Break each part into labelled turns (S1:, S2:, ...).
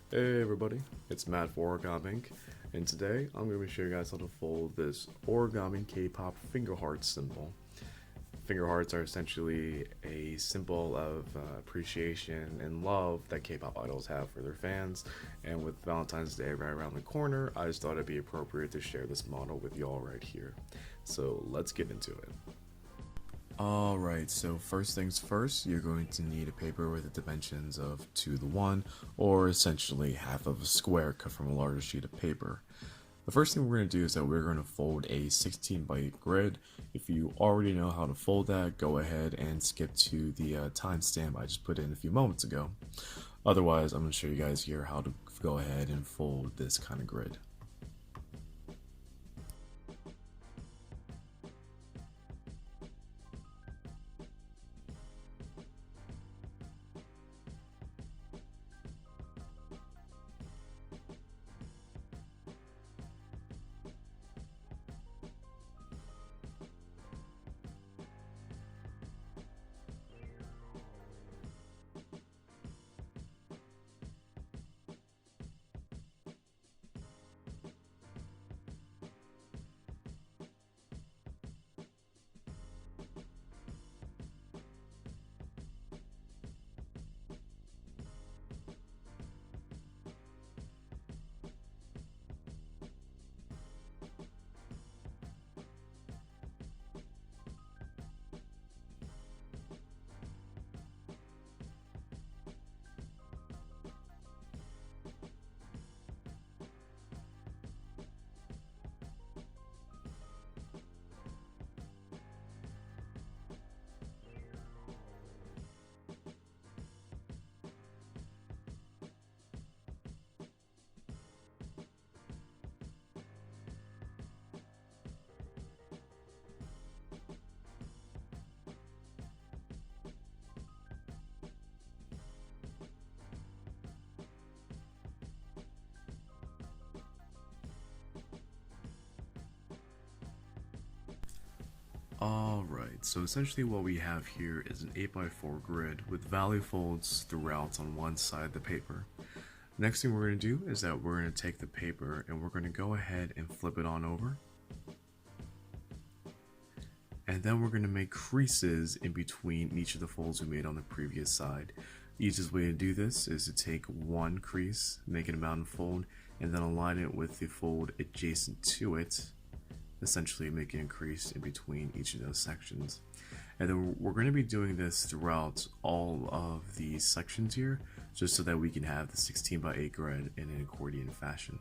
S1: Hey everybody, it's Matt for Origami Inc. And today I'm going to be showing you guys how to fold this origami K-pop finger heart symbol. Finger hearts are essentially a symbol of appreciation and love that K-pop idols have for their fans. And with Valentine's Day right around the corner, I just thought it'd be appropriate to share this model with y'all right here. So let's get into it. Alright, so first things first, you're going to need a paper with the dimensions of 2 to 1, or essentially half of a square cut from a larger sheet of paper. The first thing we're going to do is that we're going to fold a 16 by 8 grid. If you already know how to fold that, go ahead and skip to the timestamp I just put in a few moments ago. Otherwise, I'm going to show you guys here how to go ahead and fold this kind of grid. Alright, so essentially what we have here is an 8x4 grid with value folds throughout on one side of the paper. Next thing we're going to do is that we're going to take the paper and we're going to go ahead and flip it on over. And then we're going to make creases in between each of the folds we made on the previous side. The easiest way to do this is to take one crease, make it a mountain fold, and then align it with the fold adjacent to it, essentially making a crease in between each of those sections. And then we're going to be doing this throughout all of these sections here, just so that we can have the 16 by 8 grid in an accordion fashion.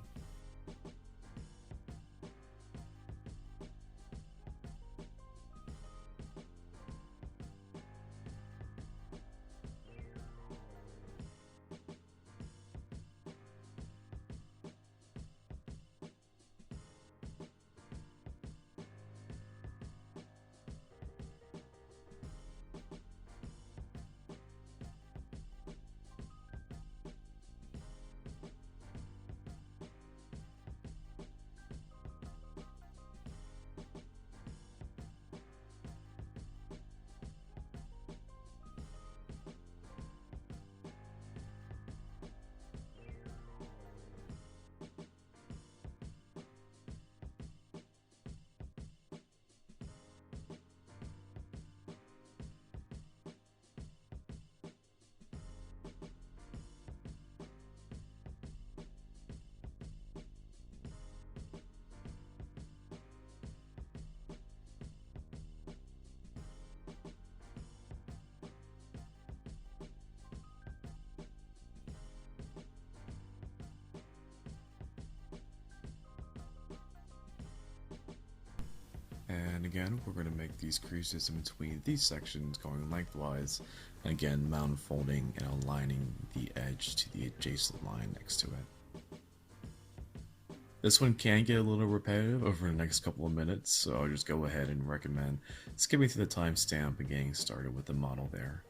S1: And again, we're going to make these creases in between these sections going lengthwise, and again mountain folding and aligning the edge to the adjacent line next to it. This one can get a little repetitive over the next couple of minutes, so I'll just go ahead and recommend skipping to the timestamp and getting started with the model there.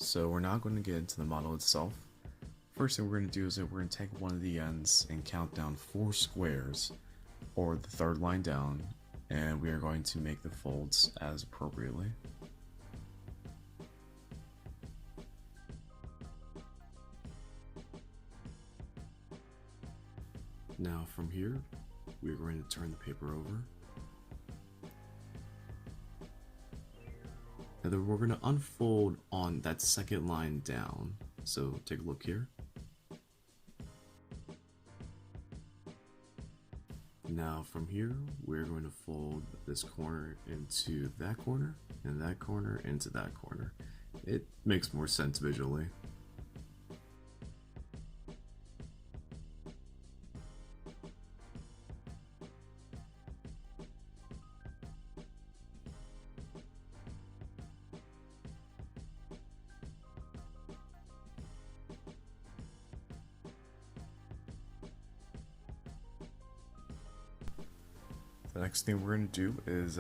S1: So we're not going to get into the model itself. First thing we're going to do is that we're going to take one of the ends and count down 4 squares, or the third line down, and we are going to make the folds as appropriately. Now from here, we're going to turn the paper over. And then we're going to unfold on that second line down. So take a look here. Now from here, we're going to fold this corner into that corner, and that corner into that corner. It makes more sense visually. The next thing we're going to do is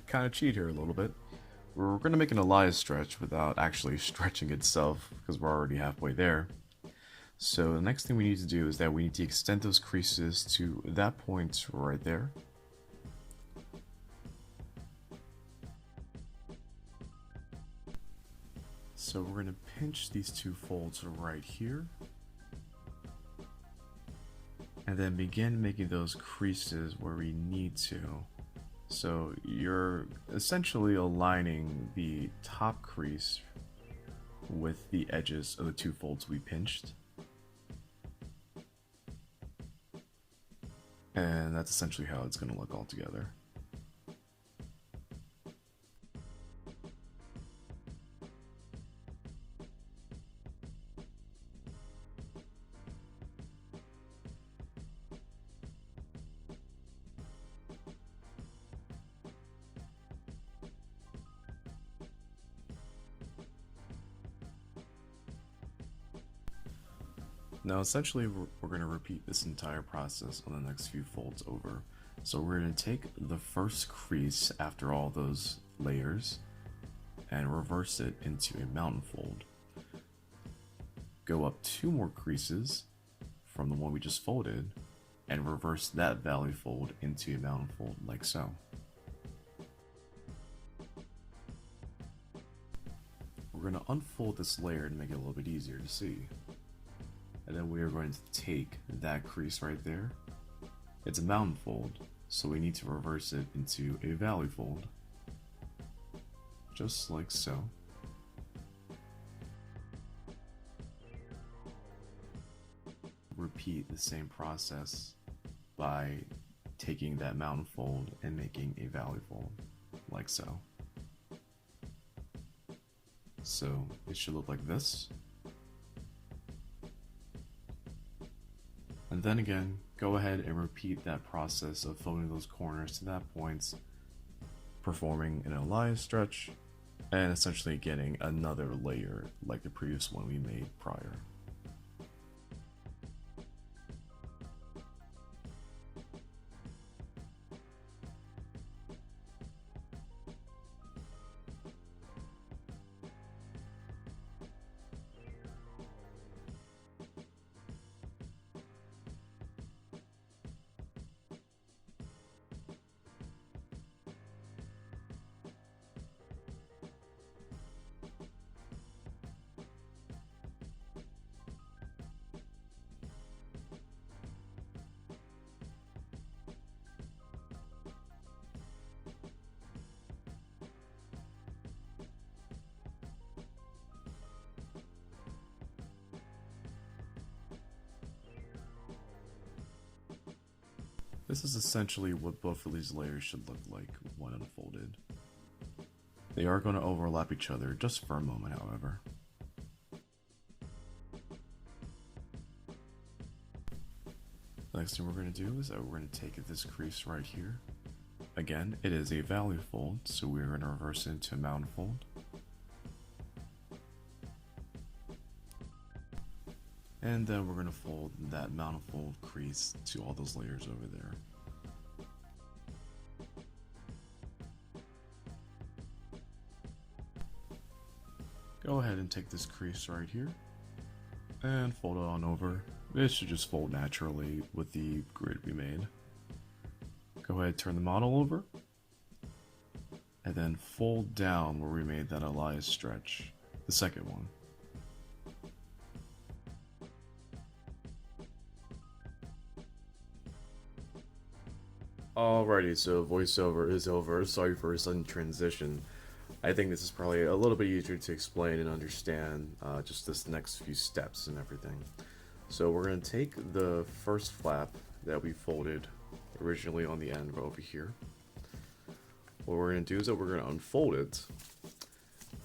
S1: kind of cheat here a little bit. We're going to make an Elias stretch without actually stretching itself, because we're already halfway there. So the next thing we need to do is that we need to extend those creases to that point right there. So we're going to pinch these 2 folds right here, and then begin making those creases where we need to. So you're essentially aligning the top crease with the edges of the 2 folds we pinched. And that's essentially how it's going to look all together. Now essentially we're going to repeat this entire process on the next few folds over. So we're going to take the first crease after all those layers and reverse it into a mountain fold. Go up 2 more creases from the one we just folded and reverse that valley fold into a mountain fold like so. We're going to unfold this layer to make it a little bit easier to see. And then we are going to take that crease right there. It's a mountain fold, so we need to reverse it into a valley fold. Just like so. Repeat the same process by taking that mountain fold and making a valley fold, like so. So it should look like this. And then again, go ahead and repeat that process of folding those corners to that point, performing an Elias stretch, and essentially getting another layer like the previous one we made prior. This is essentially what both of these layers should look like when unfolded. They are going to overlap each other just for a moment, however. The next thing we're going to do is that we're going to take this crease right here. Again, it is a valley fold, so we're going to reverse it into a mountain fold. And then we're going to fold that mountain fold crease to all those layers over there. go ahead and take this crease right here and fold it on over. It should just fold naturally with the grid we made. Go ahead, turn the model over, and then fold down where we made that Elias stretch, the second one. Alrighty, so voiceover is over. Sorry for a sudden transition. I think this is probably a little bit easier to explain and understand just this next few steps and everything. So we're going to take the first flap that we folded originally on the end over here. What we're going to do is that we're going to unfold it.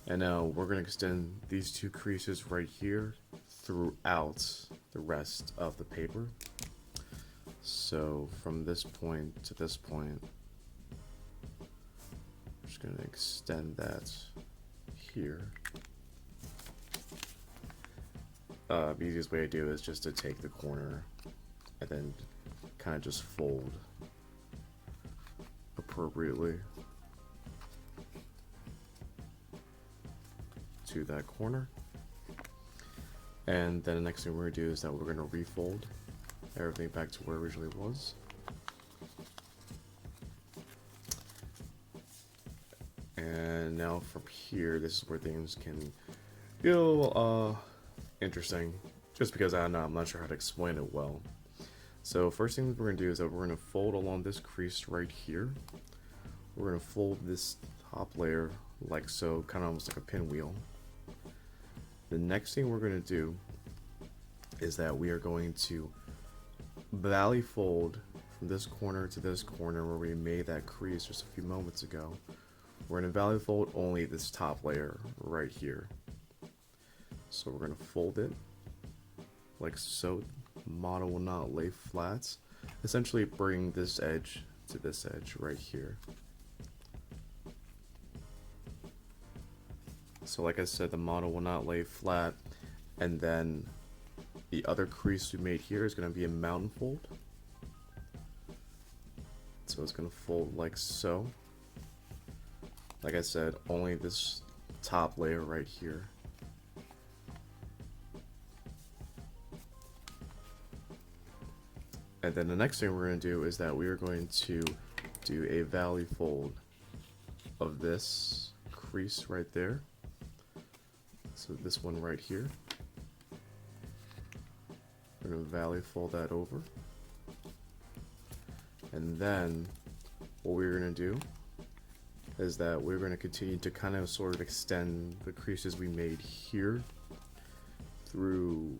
S1: And now we're going to extend these two creases right here throughout the rest of the paper. So from this point to this point, I'm just going to extend that here. The easiest way to do is just to take the corner and then kind of just fold appropriately to that corner. And then the next thing we're going to do is that we're going to refold everything back to where it originally was. And now from here, this is where things can get a little interesting, just because I'm not sure how to explain it well. So first thing we're going to do is that we're going to fold along this crease right here. We're going to fold this top layer like so, kind of almost like a pinwheel. The next thing we're going to do is that we are going to valley fold from this corner to this corner where we made that crease just a few moments ago. We're going to valley fold only this top layer right here. So we're going to fold it like so. Model will not lay flat. Essentially bring this edge to this edge right here. So like I said, the model will not lay flat, and then the other crease we made here is going to be a mountain fold. So it's going to fold like so. Like I said, only this top layer right here. And then the next thing we're going to do is that we are going to do a valley fold of this crease right there. So this one right here. We're going to valley fold that over. And then what we're going to do is that we're going to continue to kind of sort of extend the creases we made here through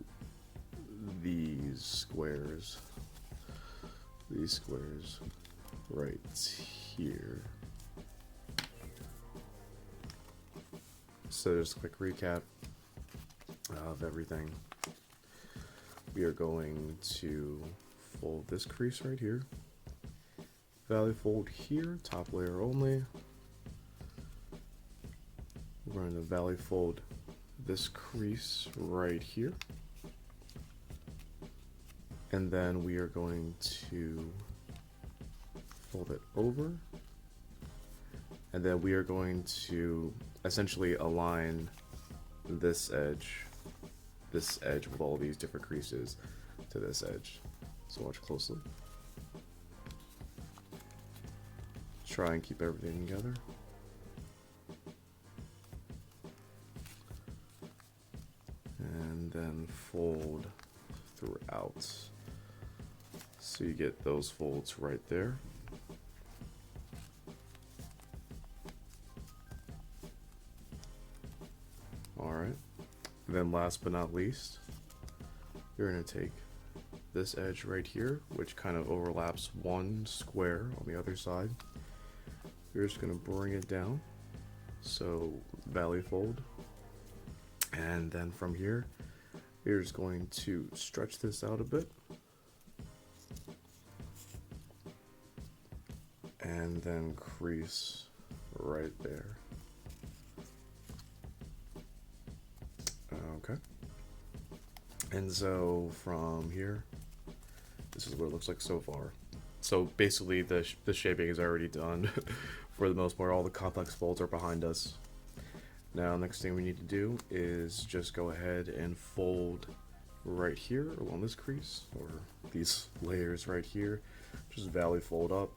S1: these squares. These squares right here. So just a quick recap of everything. We are going to fold this crease right here, valley fold here, top layer only. We're going to valley fold this crease right here. And then we are going to fold it over. And then we are going to essentially align this edge with all these different creases to this edge. So watch closely. Try and keep everything together. And then fold throughout. So you get those folds right there. Alright. Then last but not least, you're going to take this edge right here, which kind of overlaps one square on the other side. You're just going to bring it down. So valley fold. And then from here, you're just going to stretch this out a bit. And then crease right there. Okay. And so from here, this is what it looks like so far. So basically the shaping is already done for the most part. All the complex folds are behind us. Now, next thing we need to do is just go ahead and fold right here along this crease, or these layers right here. Just valley fold up,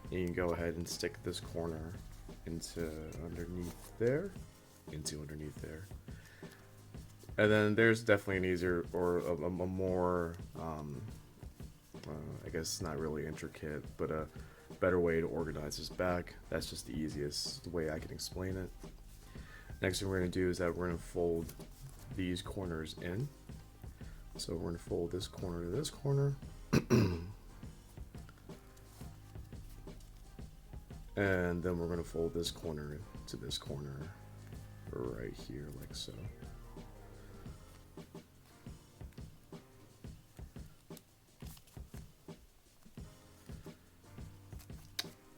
S1: and you can go ahead and stick this corner into underneath there, and then there's definitely an easier or a more I guess not really intricate, but a better way to organize this back. That's just the easiest way I can explain it. Next thing we're going to do is that we're going to fold these corners in. So we're going to fold this corner to this corner. And then we're going to fold this corner to this corner right here, like so.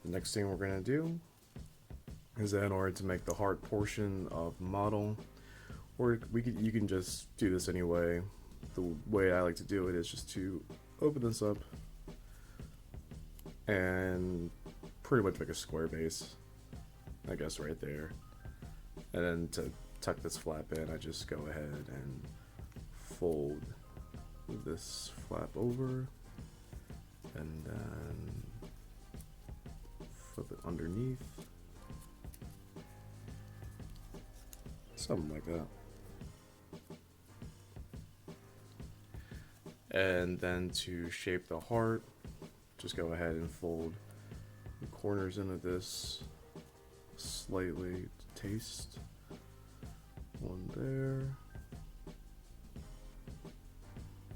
S1: The next thing we're going to do is that in order to make the heart portion of the model, or you can just do this anyway. The way I like to do it is just to open this up and pretty much make a square base, I guess, right there. And then to tuck this flap in, I just go ahead and fold this flap over and then flip it underneath. Something like that. And then to shape the heart, just go ahead and fold the corners into this slightly to taste. One there.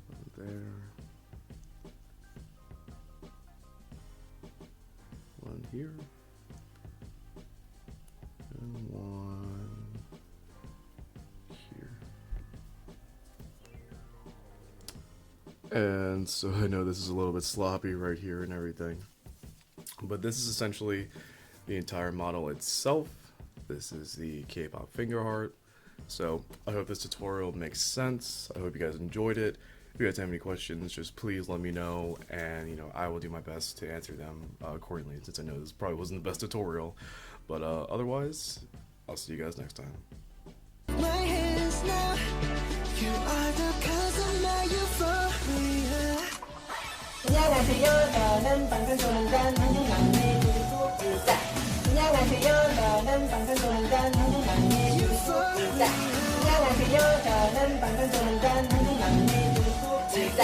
S1: One there. One here. And one here. And so I know this is a little bit sloppy right here and everything, but this is essentially the entire model itself. This is the K-pop finger heart. So I hope this tutorial makes sense. I hope you guys enjoyed it. If you guys have any questions, just please let me know, and I will do my best to answer them accordingly, since I know this probably wasn't the best tutorial. But otherwise, I'll see you guys next time.
S2: My hands now, you are the cause of my euphoria. 안녕하세요. 저는 방탄소년단 한국 막내 유부입니다. 안녕하세요. 저는 방탄소년단 한국 막내 유부입니다. 안녕하세요. 저는 방탄소년단 한국 막내 유부입니다.